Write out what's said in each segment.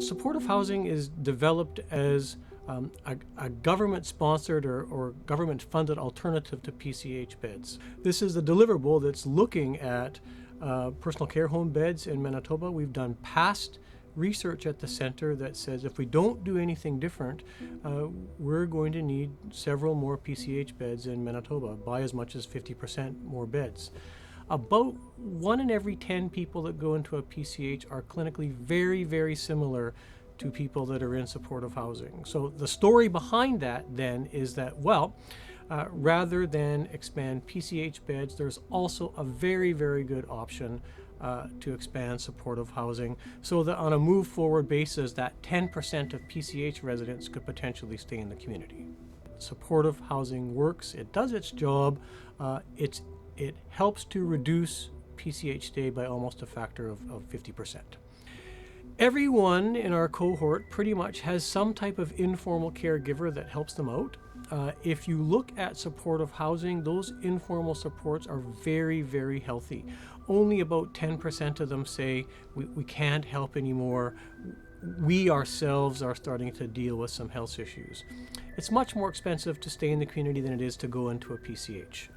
Supportive housing is developed as a government-sponsored or government-funded alternative to PCH beds. This is a deliverable that's looking at personal care home beds in Manitoba. We've done past research at the center that says if we don't do anything different, we're going to need several more PCH beds in Manitoba, by as much as 50% more beds. About 1 in every 10 people that go into a PCH are clinically very, very similar to people that are in supportive housing. So the story behind that then is that, well, rather than expand PCH beds, there's also a very, very good option to expand supportive housing, so that on a move forward basis, that 10% of PCH residents could potentially stay in the community. Supportive housing works, it does its job, it helps to reduce PCH stay by almost a factor of 50%. Everyone in our cohort pretty much has some type of informal caregiver that helps them out. If you look at supportive housing, those informal supports are very, very healthy. Only about 10% of them say, we can't help anymore. We ourselves are starting to deal with some health issues. It's much more expensive to stay in the community than it is to go into a PCH.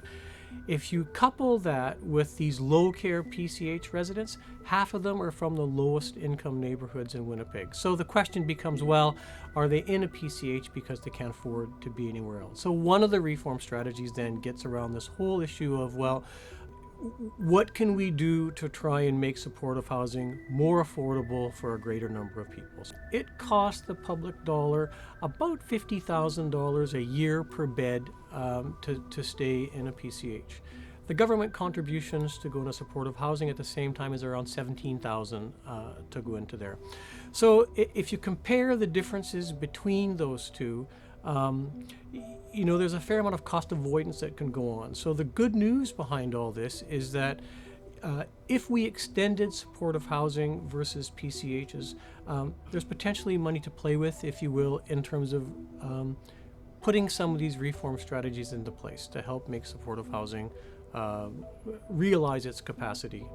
If you couple that with these low care PCH residents, half of them are from the lowest income neighborhoods in Winnipeg. So the question becomes, well, are they in a PCH because they can't afford to be anywhere else? So one of the reform strategies then gets around this whole issue of, well, what can we do to try and make supportive housing more affordable for a greater number of people? It costs the public dollar about $50,000 a year per bed to stay in a PCH. The government contributions to go into supportive housing at the same time is around $17,000 to go into there. So if you compare the differences between those two, there's a fair amount of cost avoidance that can go on. So the good news behind all this is that if we extended supportive housing versus PCHs, there's potentially money to play with, if you will, in terms of putting some of these reform strategies into place to help make supportive housing realize its capacity.